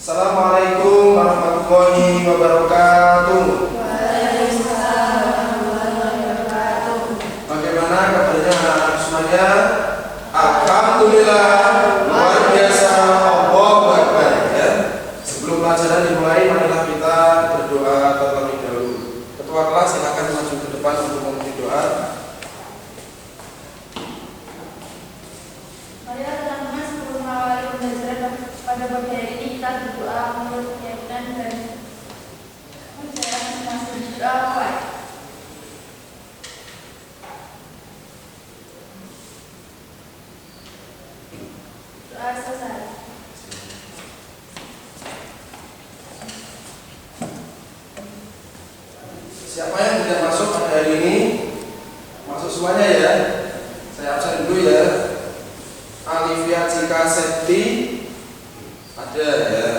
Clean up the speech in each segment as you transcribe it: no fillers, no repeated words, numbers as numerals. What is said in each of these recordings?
Assalamualaikum warahmatullahi wabarakatuh. Waalaikumsalam warahmatullahi wabarakatuh. Bagaimana kabarnya anak-anak semuanya? Alhamdulillah, luar biasa, Allahu Akbar ya. Sebelum pelajaran dimulai, marilah kita berdoa terlebih dahulu. Ketua kelas silakan maju ke depan untuk memberi doa. Marilah teman-teman sebelum mengawali pembelajaran pada pagi hari ini kita berdoa menurut keyakinan dan menjalankan masing-masing doa awal. Doa selesai. Siapa yang tidak masuk pada hari ini? Masuk semuanya ya. Saya absen dulu ya. Alivia Cika Septi ada ya.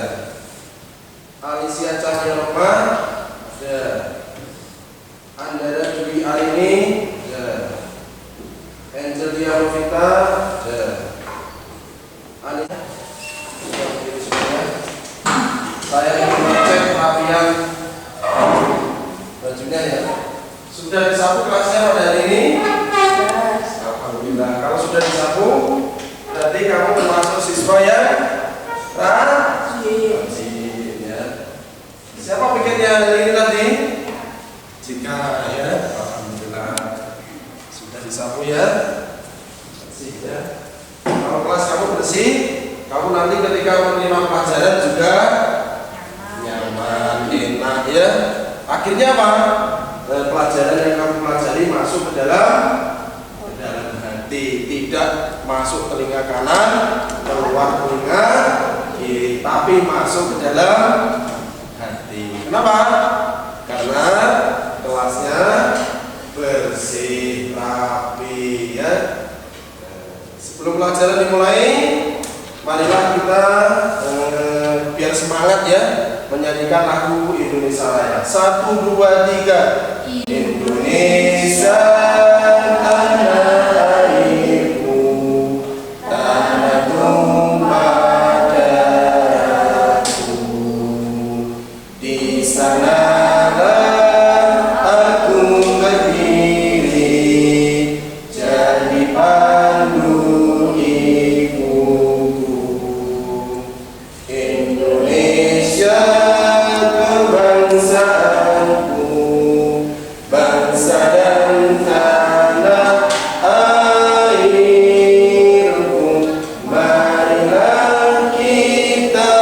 Alicia Cahya Roma ada. Andara Dwi Arini ada. Angelia Novita ada. Saya ingin mengecek perapian bajunya ya. Sudah disapu kelasnya pada hari ini? Alhamdulillah. Kalau sudah disapu, berarti kamu termasuk siswa yang rajin ya. Siapa pikirnya hari ini tadi? Jika ya, alhamdulillah sudah disapu ya. Bersih ya. Kalau kelas kamu bersih, kamu nanti ketika menerima pelajaran juga nyaman, enak ya. Akhirnya apa? Pelajaran yang kamu pelajari masuk ke dalam hati, tidak masuk telinga kanan, keluar telinga kiri, tapi masuk ke dalam hati. Kenapa? Karena kelasnya bersih, rapi ya. Sebelum pelajaran dimulai, marilah kita biar semangat ya menyanyikan lagu Indonesia Raya. 1, 2, 3. Indonesia tanah airku, tanah tumpah darahku. Di sanalah aku berdiri, jadi pandu ibuku. Indonesia kebangsaanku, bangsa dan tanah airku. Marilah kita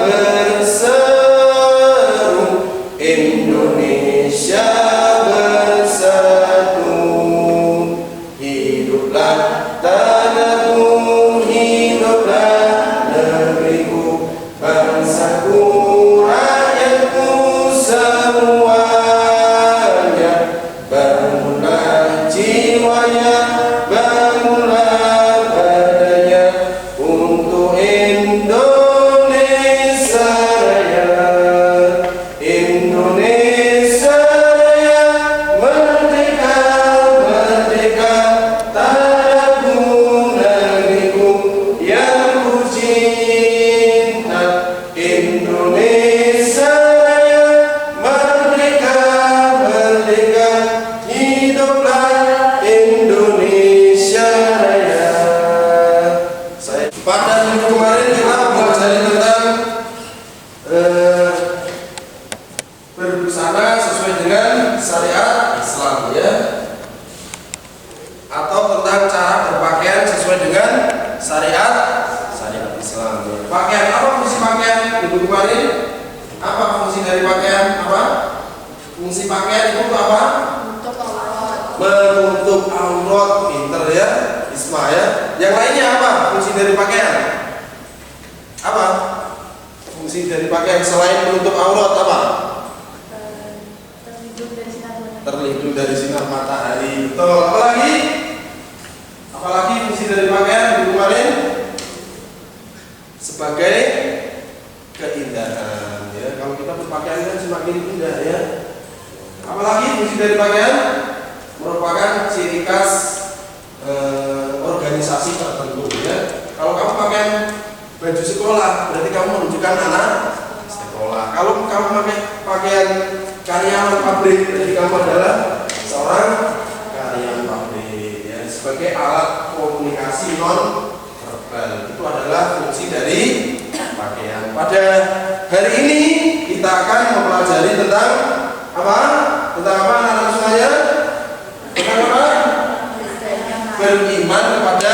berseru, Indonesia bersatu. Hiduplah tanahku, hiduplah negeriku, bangsaku, rakyatku semuanya. Bangunlah jiwanya, bangunlah badannya untuk Indonesia Raya. Indonesia Raya, merdeka, merdeka, tanahku, negeriku yang ku cinta. Indonesia Raya, merdeka, merdeka, hiduplah Indonesia Raya. Pada minggu kemarin kita belajar tentang berbusana sesuai dengan syariat Islam ya, atau tentang cara berpakaian sesuai dengan syariat Islam ya. Pakaian, apa fungsi pakaian minggu kemarin? Apa fungsi dari pakaian? Apa fungsi pakaian itu apa? Untuk Allah. Menutup aurat. Pinter ya Isma ya. Yang lainnya apa fungsi dari pakaian? Apa fungsi dari pakaian selain menutup aurat? Apa? Terlindung dari sinar matahari. Terlindung dari sinar matahari. Betul. Apalagi fungsi dari pakaian minggu kemarin? Sebagai keindahan ya. Kalau kita berpakaian kan semakin indah ya. Apalagi fungsi dari pakaian merupakan ciri khas organisasi tertentu ya. Kalau kamu pakai baju sekolah berarti kamu menunjukkan anak kamu pakai pakaian karyawan pabrik, jadi kamu adalah seorang karyawan pabrik ya, sebagai alat komunikasi non verbal. Itu adalah fungsi dari pakaian. Pada hari ini kita akan mempelajari tentang apa? Tentang apa anak-anak semuanya? Tentang apa? Beriman kepada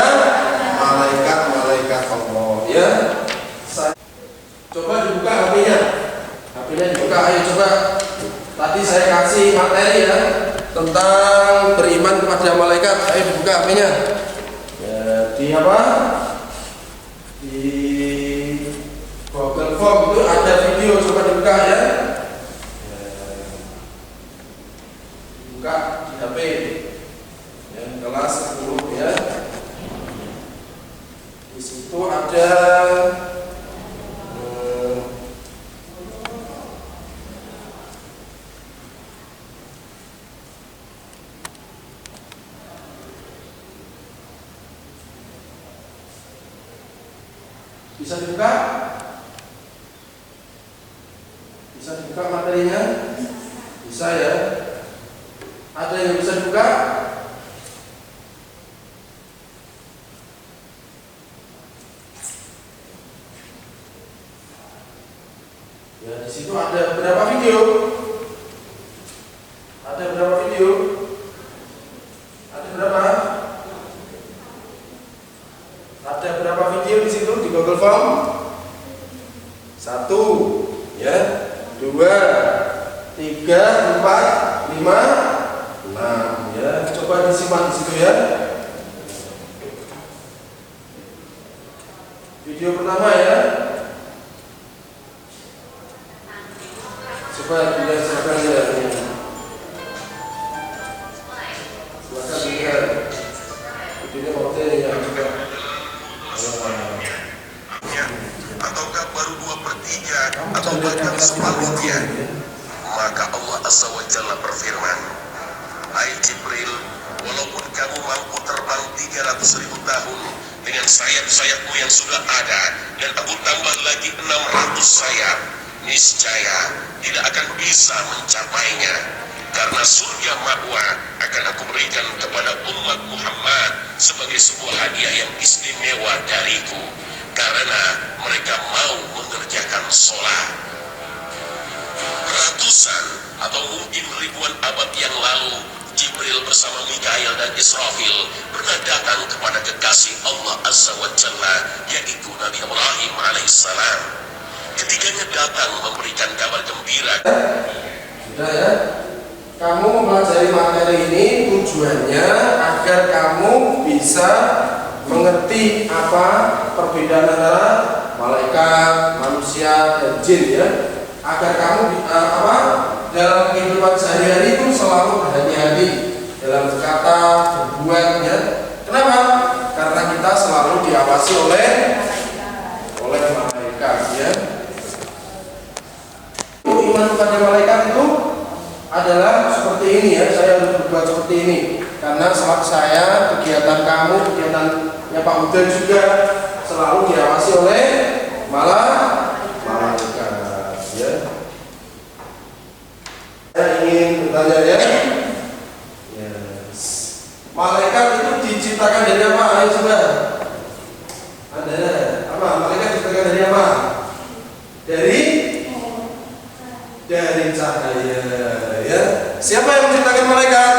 malaikat-malaikat Allah ya. Coba dibuka HP-nya. HP-nya dibuka, ayo coba. Tadi saya kasih materi ya tentang beriman kepada malaikat. Ayo dibuka HP-nya. Ya, di apa? Di Google Form itu ada video, coba dibuka ya. Buka di HP. Ya, kelas 10 ya. Di situ ada bisa dibuka? Bisa dibuka materinya? Bisa ya? Ada yang bisa dibuka? Ya, di situ ada berapa video? Ada berapa video? Ada berapa? Ada berapa video di situ di Google Form? 1, ya, 2, 3, 4, 5, 6, ya. Coba disimpan di situ ya. Video pertama ya. Coba dirasakan ya. Silakan lihat. Videonya mau ya juga. Ataukah baru 2/3 atau bahkan separuhnya, maka Allah Azza wa Jalla berfirman, hai Jibril, walaupun kamu mampu terbang 300.000 tahun dengan sayap-sayapmu yang sudah ada, dan aku tambah lagi 600 sayap, niscaya tidak akan bisa mencapainya. Karena surga ma'wa akan aku berikan kepada umat Muhammad sebagai sebuah hadiah yang istimewa dariku, karena mereka mau mengerjakan sholat. Ratusan atau mungkin ribuan abad yang lalu, Jibril bersama Mikail dan Israfil pernah datang kepada kekasih Allah Azza wa Jalla, yaitu Nabi Ibrahim alaihissalam. Ketiganya datang memberikan kabar gembira. Sudah ya? Kamu mempelajari materi ini tujuannya agar kamu bisa mengerti apa perbedaan antara malaikat, manusia, dan jin ya. Agar kamu dalam kehidupan sehari-hari itu selalu berhati-hati dalam berkata, berbuat ya. Kenapa? Karena kita selalu diawasi oleh malaikat ya. Iman kepada malaikat itu adalah seperti ini ya, saya harus berbuat seperti ini karena selaku saya, kegiatan kamu, kegiatannya Pak Udan juga selalu diawasi oleh malaikat ya. Saya ingin bertanya ya, yes. Malaikat itu diciptakan dari apa? Ayo coba. Ada apa? Malaikat diciptakan dari apa? Dari cahaya ya. Siapa yang menciptakan malaikat?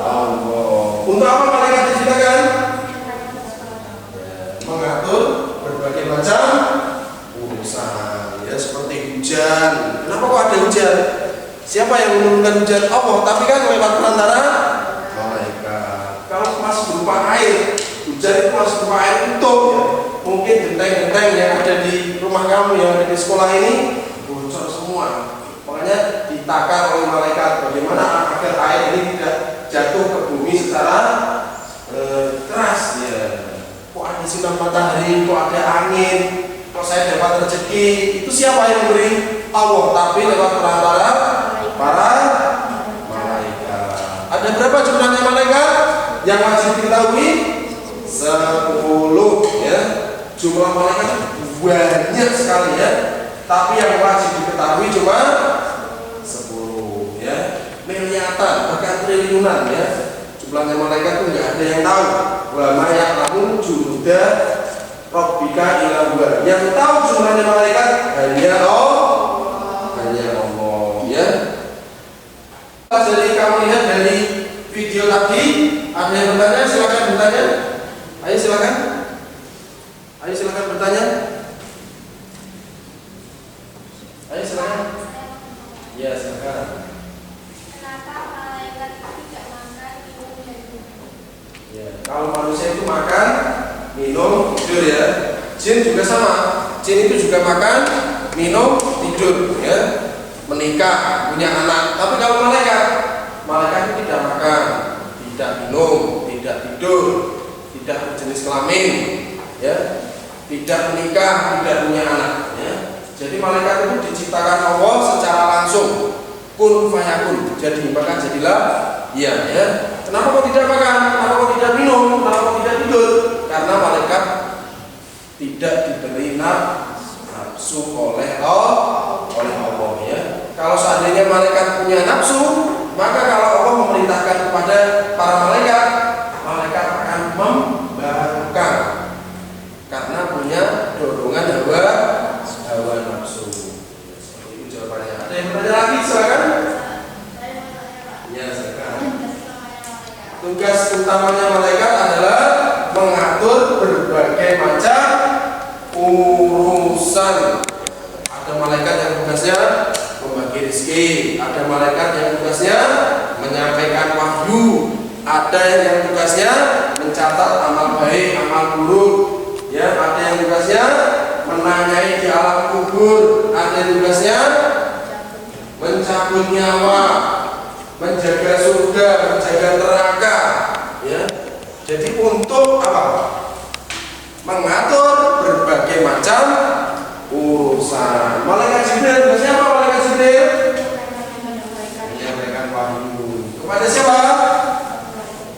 Allah. Untuk apa malaikat diciptakan? Mengatur berbagai macam urusan ya, seperti hujan. Kenapa kok ada hujan? Siapa yang menurunkan hujan? Allah, tapi kan lewat perantara malaikat. Kalau masih berupa air, hujan itu masih berupa air utuh ya. Mungkin genteng-genteng yang ada di rumah kamu, yang ada di sekolah ini bocor semua. Makanya ditakar oleh malaikat bagaimana agar air ini tidak jatuh ke bumi secara keras ya. Kok ada sinar matahari, kok ada angin, kok saya dapat rezeki. Itu siapa yang memberi? Allah, tapi lewat perantara para malaikat. Ada berapa jumlahnya malaikat yang wajib diketahui? 10 ya. Jumlah malaikat banyak sekali ya. Tapi yang wajib diketahui cuma 10 ya. Miliatan bahkan triliunan ya. Jumlahnya malaikat itu nggak ada yang tahu. Wa ma ya'lamu junuda rabbika illa huwa. Yang tahu jumlahnya malaikat hanya Allah ya. Jadi kamu lihat dari video tadi, ada yang bertanya, silakan bertanya. Ayo silakan bertanya. Ayo silakan. Ya silakan. Kenapa malaikat itu tidak makan, minum, dan tidur? Ya, kalau manusia itu makan, minum, tidur ya. Jin juga sama. Jin itu juga makan, minum, tidur ya. Menikah, punya anak. Tapi kalau malaikat itu tidak makan, tidak minum, tidak tidur, tidak berjenis kelamin, ya, tidak menikah, tidak punya anak. Ya. Jadi malaikat itu diciptakan Allah secara langsung, kun fayakun. Jadi maka jadilah iya. Ya. Kenapa kok tidak makan? Kenapa kok tidak minum? Kenapa kok tidak tidur? Karena malaikat tidak diberi nafsu oleh Allah ya. Kalau seandainya malaikat punya nafsu, maka kalau Allah memerintahkan kepada para malaikat akan membarukan karena punya dorongan hawa nafsu. Seperti itu jawabannya. Ada yang bertanya lagi silakan. Ya silakan. Tugas utamanya malaikat adalah mengatur berbagai macam urusan. Ada malaikat yang tugasnya membagi rezeki, ada malaikat yang tugasnya menyampaikan wahyu, ada yang tugasnya mencatat amal baik, amal buruk, ya, ada yang tugasnya menanyai di alam kubur, ada yang tugasnya mencabut nyawa, menjaga surga, menjaga neraka, ya. Jadi untuk apa? Mengatur berbagai macam urusan. Malaikat Jibril tugasnya apa? Malaikat Jibril menyampaikan wahyu kepada siapa?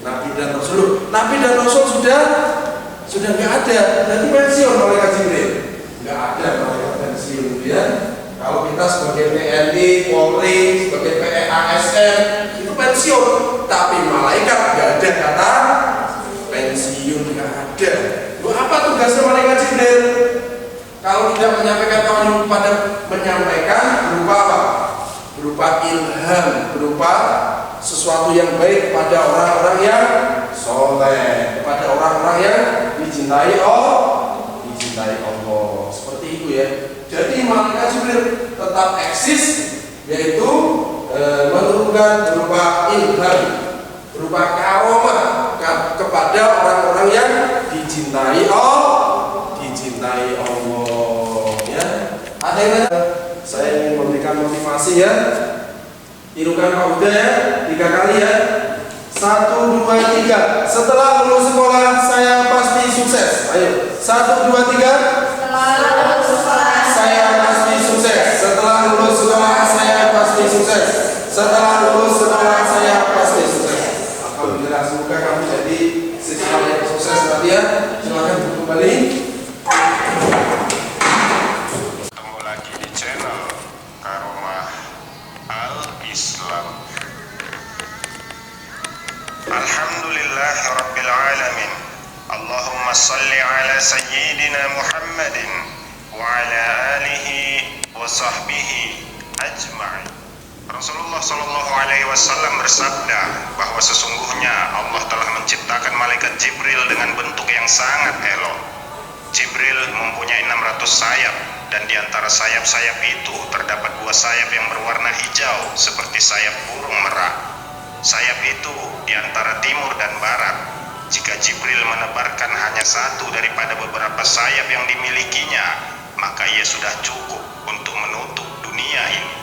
Nabi dan Rasul. Nabi dan Rasul sudah nggak ada. Nanti pensiun malaikat Jibril. Nggak ada malaikat pensiun ya. Kalau kita sebagai TNI, Polri, sebagai PASN itu pensiun. Tapi malaikat nggak ada kata pensiun, nggak ada. Lu apa tugasnya malaikat Jibril? Kalau tidak menyampaikan wahyu pada menyampaikan berupa apa? Berupa ilham, berupa sesuatu yang baik pada orang-orang yang soleh, kepada orang-orang yang dicintai Allah. Seperti itu ya. Jadi malaikat Jibril tetap eksis, yaitu menurunkan berupa ilham, berupa karomah kepada orang-orang yang dicintai Allah. Ya. Ada yang nanya? Saya ingin memberikan motivasi ya. Tirukan Pak Uda ya, 3 kali ya. 1, 2, 3. Setelah lulus sekolah saya pasti sukses. Ayo. 1, 2, 3. Setelah lulus sekolah Saya pasti sukses. Setelah lulus sekolah saya pasti sukses. Setelah lulus sekolah saya pasti sukses. Alhamdulillah, semoga kamu jadi siswa yang sukses nanti ya. Silakan kembali. Ketemu lagi di channel Karomah Al-Islam. Alhamdulillahirabbil alamin. Allahumma salli ala sayyidina Muhammadin wa ala alihi wa sahbihi ajma'in. Rasulullah sallallahu alaihi wasallam bersabda bahwa sesungguhnya Allah telah menciptakan malaikat Jibril dengan bentuk yang sangat elok. Jibril mempunyai 600 sayap, dan di antara sayap-sayap itu terdapat 2 sayap yang berwarna hijau seperti sayap burung merak. Sayap itu di antara timur dan barat. Jika Jibril menebarkan hanya satu daripada beberapa sayap yang dimilikinya, maka ia sudah cukup untuk menutup dunia ini.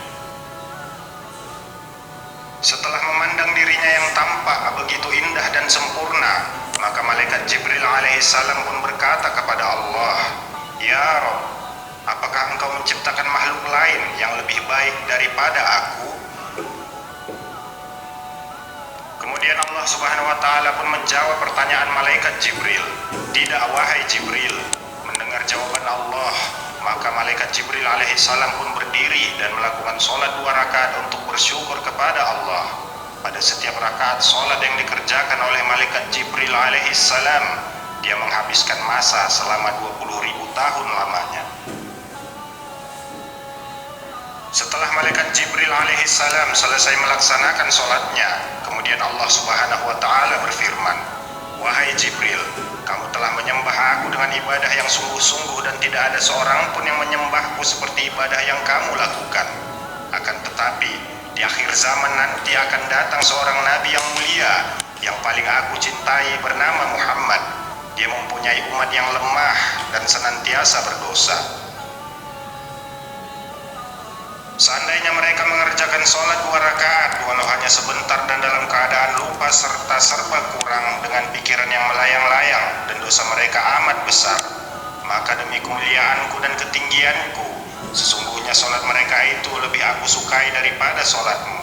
Setelah memandang dirinya yang tampak begitu indah dan sempurna, maka malaikat Jibril alaihissalam pun berkata kepada Allah, "Ya Rabb, apakah engkau menciptakan makhluk lain yang lebih baik daripada aku?" Kemudian Allah Subhanahu wa taala pun menjawab pertanyaan malaikat Jibril. "Tidak, wahai Jibril." Mendengar jawaban Allah, Maka malaikat Jibril alaihissalam pun berdiri dan melakukan sholat 2 rakaat untuk bersyukur kepada Allah. Pada setiap rakaat sholat yang dikerjakan oleh malaikat Jibril alaihissalam, dia menghabiskan masa selama 20.000 tahun lamanya. Setelah malaikat Jibril alaihissalam selesai melaksanakan sholatnya, kemudian Allah subhanahu wa ta'ala berfirman, "Wahai Jibril, kamu telah menyembah aku dengan ibadah yang sungguh-sungguh dan tidak ada seorang pun yang menyembahku seperti ibadah yang kamu lakukan. Akan tetapi, di akhir zaman nanti akan datang seorang nabi yang mulia, yang paling aku cintai bernama Muhammad. Dia mempunyai umat yang lemah dan senantiasa berdosa. Seandainya mereka mengerjakan sholat 2 rakaat walau hanya sebentar dan dalam keadaan lupa serta serba kurang dengan pikiran yang melayang-layang dan dosa mereka amat besar, maka demi kemuliaanku dan ketinggianku, sesungguhnya sholat mereka itu lebih aku sukai daripada sholatmu.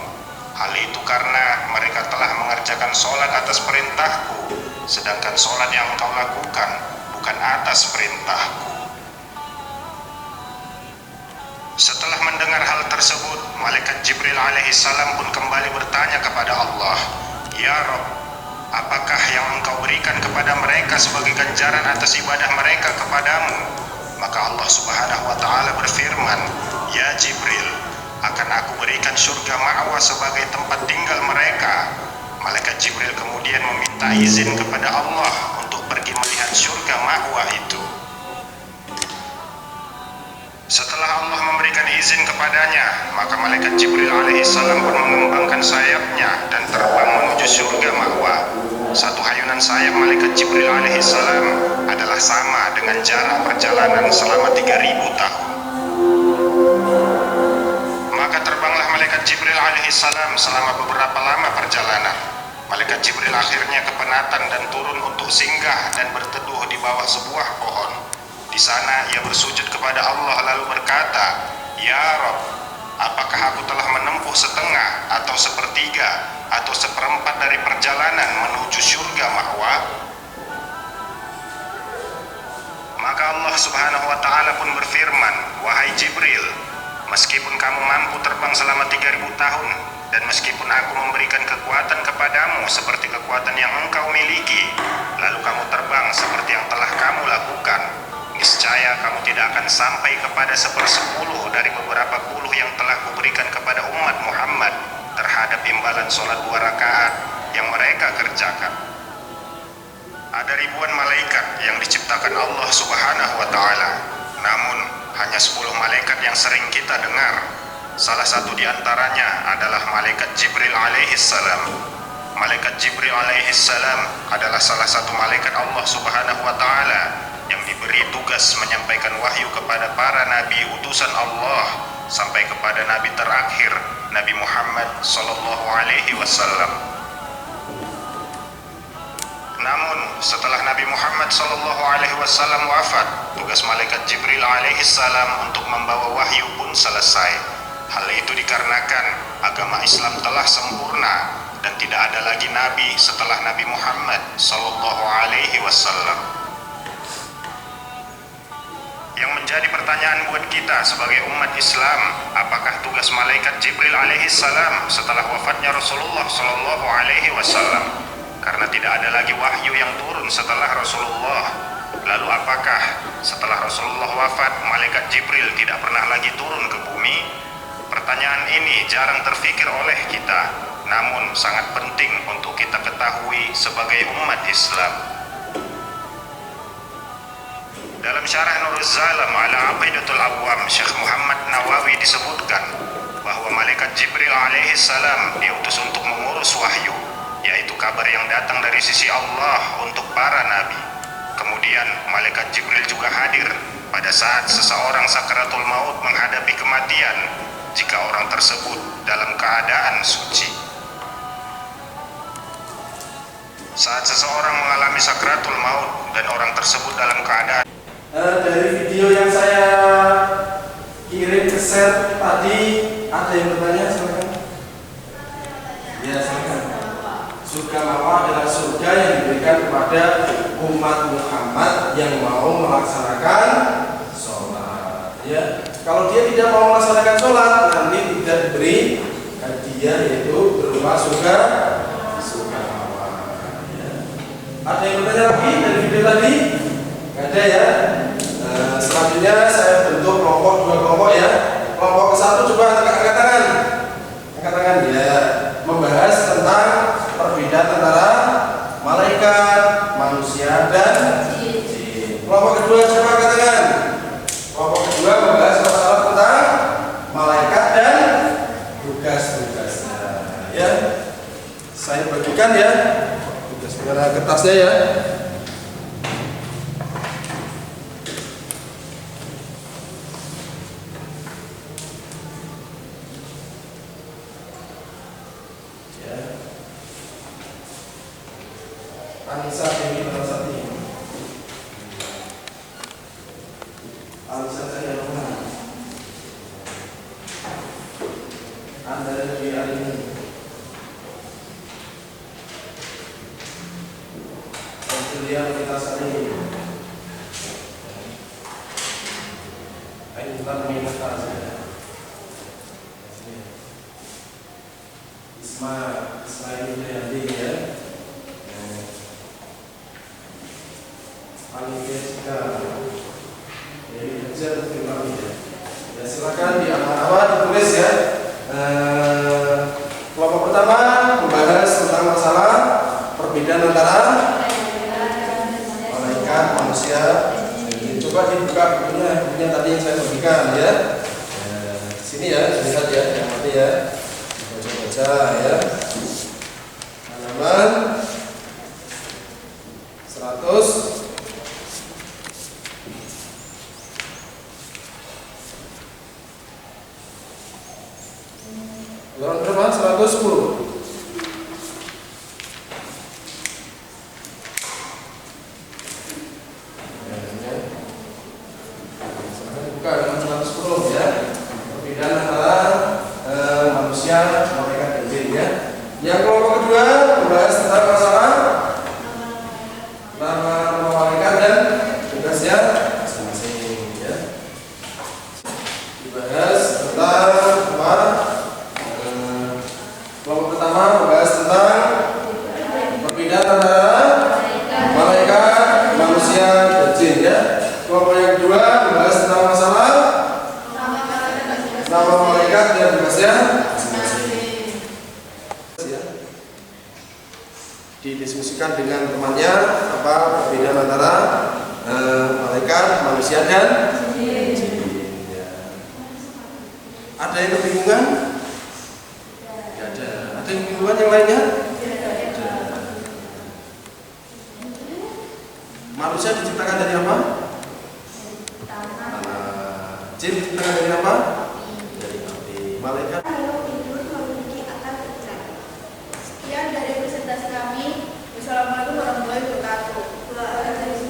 Hal itu karena mereka telah mengerjakan sholat atas perintahku, sedangkan sholat yang engkau lakukan bukan atas perintahku." Setelah mendengar hal tersebut, malaikat Jibril alaihissalam pun kembali bertanya kepada Allah, "Ya Rabb, apakah yang engkau berikan kepada mereka sebagai ganjaran atas ibadah mereka kepadamu?" Maka Allah subhanahu wa ta'ala berfirman, "Ya Jibril, akan aku berikan surga ma'wa sebagai tempat tinggal mereka." Malaikat Jibril kemudian meminta izin kepada Allah untuk pergi melihat surga ma'wa itu. Setelah Allah memberikan izin kepadanya, maka malaikat Jibril alaihissalam pun mengembangkan sayapnya dan terbang menuju surga ma'wa. Satu hayunan sayap malaikat Jibril alaihissalam adalah sama dengan jarak perjalanan selama 3.000 tahun. Maka terbanglah malaikat Jibril alaihissalam selama beberapa lama perjalanan. Malaikat Jibril akhirnya kepenatan dan turun untuk singgah dan berteduh di bawah sebuah pohon. Di sana ia bersujud kepada Allah lalu berkata, "Ya Rabb, apakah aku telah menempuh setengah atau sepertiga atau seperempat dari perjalanan menuju surga ma'wa?" Maka Allah subhanahu wa ta'ala pun berfirman, "Wahai Jibril, meskipun kamu mampu terbang selama 3.000 tahun dan meskipun aku memberikan kekuatan kepadamu seperti kekuatan yang engkau miliki, lalu kamu terbang seperti yang telah kamu lakukan, niscaya kamu tidak akan sampai kepada 1/10 dari beberapa puluh yang telah kuberikan kepada umat Muhammad terhadap imbalan sholat 2 rakaat yang mereka kerjakan." Ada ribuan malaikat yang diciptakan Allah subhanahu wa ta'ala, namun hanya 10 malaikat yang sering kita dengar. Salah satu di antaranya adalah malaikat Jibril alaihissalam. Malaikat Jibril alaihissalam adalah salah satu malaikat Allah subhanahu wa ta'ala yang diberi tugas menyampaikan wahyu kepada para nabi utusan Allah sampai kepada nabi terakhir, Nabi Muhammad sallallahu alaihi wasallam. Namun setelah Nabi Muhammad sallallahu alaihi wasallam wafat, tugas malaikat Jibril alaihissalam untuk membawa wahyu pun selesai. Hal itu dikarenakan agama Islam telah sempurna dan tidak ada lagi nabi setelah Nabi Muhammad sallallahu alaihi wasallam. Yang menjadi pertanyaan buat kita sebagai umat Islam, apakah tugas malaikat Jibril alaihissalam setelah wafatnya Rasulullah sallallahu alaihi wasallam? Karena tidak ada lagi wahyu yang turun setelah Rasulullah. Lalu apakah setelah Rasulullah wafat, malaikat Jibril tidak pernah lagi turun ke bumi? Pertanyaan ini jarang terfikir oleh kita, namun sangat penting untuk kita ketahui sebagai umat Islam. Dalam syarah Nuruz Zalam ala Aqidatul Awam, Syekh Muhammad Nawawi disebutkan bahwa malaikat Jibril alaihissalam diutus untuk mengurus wahyu, yaitu kabar yang datang dari sisi Allah untuk para nabi. Kemudian malaikat Jibril juga hadir pada saat seseorang sakaratul maut menghadapi kematian jika orang tersebut dalam keadaan suci. Saat seseorang mengalami sakaratul maut dan orang tersebut dalam keadaan dari video yang saya kirim ke share tadi, ada yang bertanya, silakan. Ya, silakan. Surga ma'wa adalah surga yang diberikan kepada umat Muhammad yang mau melaksanakan sholat. Ya, kalau dia tidak mau melaksanakan sholat, nanti tidak diberi hadiah, yaitu berupa surga. Ya. Ada yang bertanya lagi dari video tadi? Nggak ada ya. Selanjutnya saya bentuk kelompok, 2 kelompok ya. Kelompok ke 1 coba angkat tangan. Angkat tangan ya. Membahas tentang perbedaan antara malaikat, manusia dan jin. Kelompok kedua coba angkat tangan. Kelompok kedua membahas masalah tentang malaikat dan tugas-tugasnya. Ya, saya bagikan ya tugas kertasnya ya. Anissa Dewi Narasati. Anissa saya Roman. Anda Dewi Arini. Julia kita sari. Ayo kita minta saja. Ismail Yandi ya. Jessica, dari kerja terima kasih. Ya silakan di awal ditulis ya. Kelompok pertama membahas tentang masalah perbedaan antara malaikat, manusia. Coba dibuka bukunya tadi yang saya bagikan ya. Sini ya, lihat ya, yang mati ya. Baca-baca ya. Halaman 100. Halaman berapa? 110. Silahkan dibuka halaman 110 ya. Perbedaan antara manusia, malaikat dan jin ya. Yang kelompok kedua membahas tentang masalah nama malaikat dan tugasnya masing-masing ya. Dibahas tentang apa? Kelompok pertama membahas tentang perbedaan antara malaikat, manusia, dan jin ya. Kelompok yang kedua membahas tentang masalah nama malaikat dan tugasnya masing-masing. Didiskusikan dengan temannya apa perbedaan antara malaikat, manusia, dan jin. Ya. Ada yang kebingungan? Ada yang kebingungan yang lainnya? Ada. Manusia diciptakan dari apa? Jin diciptakan dari apa? Dari api. Malaikat. Sekian dari presentasi kami. Wassalamualaikum warahmatullahi wabarakatuh.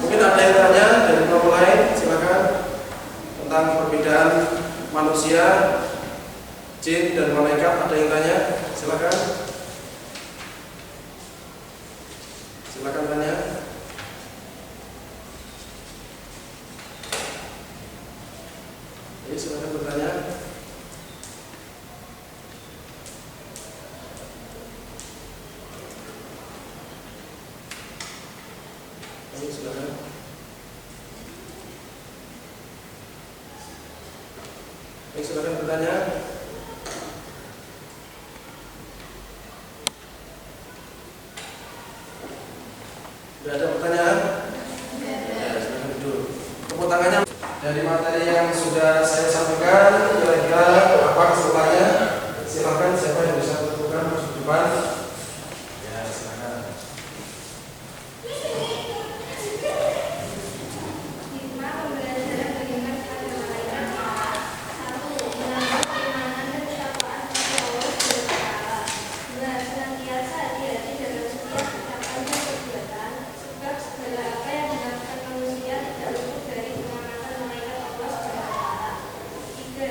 Mungkin ada yang tanya dari kelompok lain, silakan tentang perbedaan manusia, jin dan malaikat. Ada yang tanya? Silakan. Silakan tanya. Ayo silakan bertanya. Ayo silakan. Ayo silakan bertanya. Sudah ada pertanyaan? Ya, silakan duduk. Tepuk tangannya. Dari materi yang sudah saya sampaikan, kira-kira apa kesimpulannya? Silakan siapa yang bisa tentukan masuk depan. Ya, silakan. Tiga,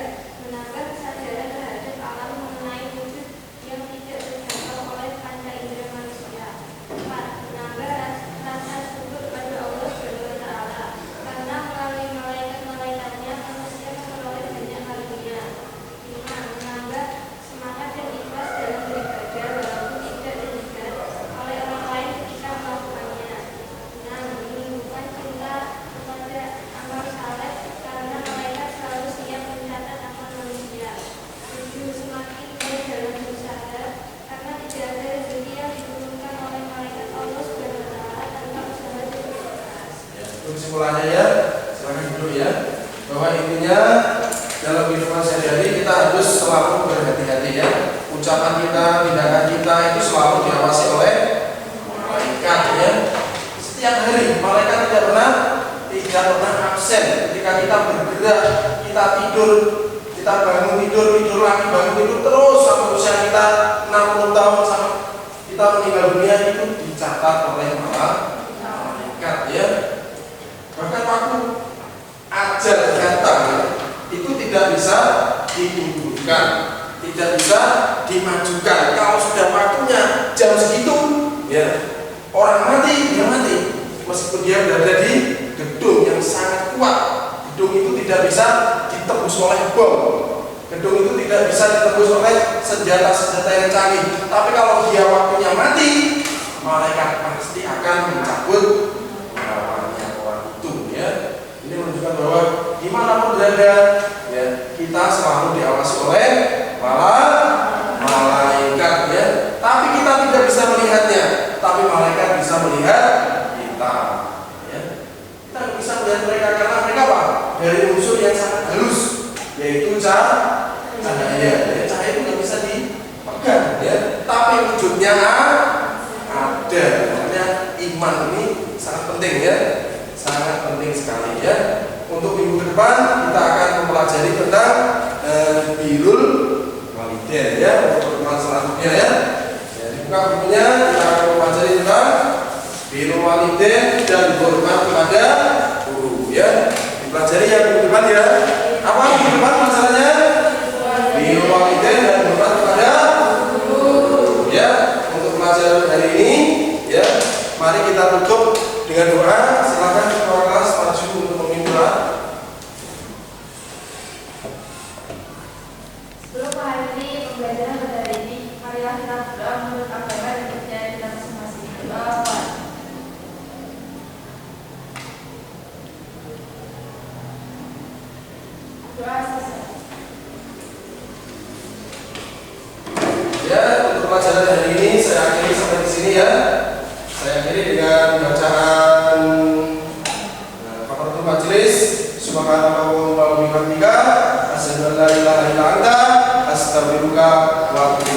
sekolahnya ya. Silakan dulu ya. Bahwa intinya dalam kehidupan sehari-hari kita harus selalu berhati-hati ya. Ucapan kita, tindakan kita itu selalu diawasi oleh malaikat ya. Setiap hari malaikat tidak pernah absen. Ketika kita bergerak, kita tidur, kita bangun tidur lagi, bangun tidur terus sampai usia kita 60 tahun sampai kita meninggal dunia itu dicatat oleh malaikat ya. Bahkan waktu ajal datang itu tidak bisa ditundukkan, tidak bisa dimajukan. Kalau sudah waktunya jam segitu ya, orang mati dia mati meskipun dia berada di gedung yang sangat kuat. Gedung itu tidak bisa ditembus oleh bom, gedung itu tidak bisa ditembus oleh senjata-senjata yang canggih. Tapi kalau dia waktunya mati, malaikat pasti akan mencabut nyawanya orang itu ya. Ini menunjukkan bahwa dimanapun berada ya, kita selalu diawasi oleh malaikat ya. Tapi kita tidak bisa melihatnya, tapi malaikat bisa melihat kita ya. Kita tidak bisa melihat mereka karena mereka apa? Dari unsur yang sangat halus, yaitu cahaya. Cahaya itu nggak bisa dipegang ya, tapi wujudnya ada. Makanya iman ini sangat penting ya, sangat penting sekali ya. Untuk minggu ke depan kita akan mempelajari tentang birrul walidain ya, untuk pertemuan selanjutnya ya. Dibuka bukunya, kita akan mempelajari tentang birrul walidain dan hormat kepada guru ya. Dipelajari yang minggu depan ya. Apa minggu depan pelajarannya? Birrul walidain dan hormat kepada guru ya. Untuk pelajaran hari ini ya, mari kita tutup dengan doa. Silakan ketua kelas maju untuk memimpin doa. Sebelum mengakhiri pembelajaran pada hari ini, marilah kita berdoa menurut agama dan percaya kita masing-masing. Doa. Doa selesai. Ya, untuk pelajaran hari ini saya akhiri sampai di sini ya. Saya akhiri dengan bacaan Fakaratul Majlis. Subhanallah wa bihamdika, asyhadu an la ilaha illa anta, astaghfiruka wa atubu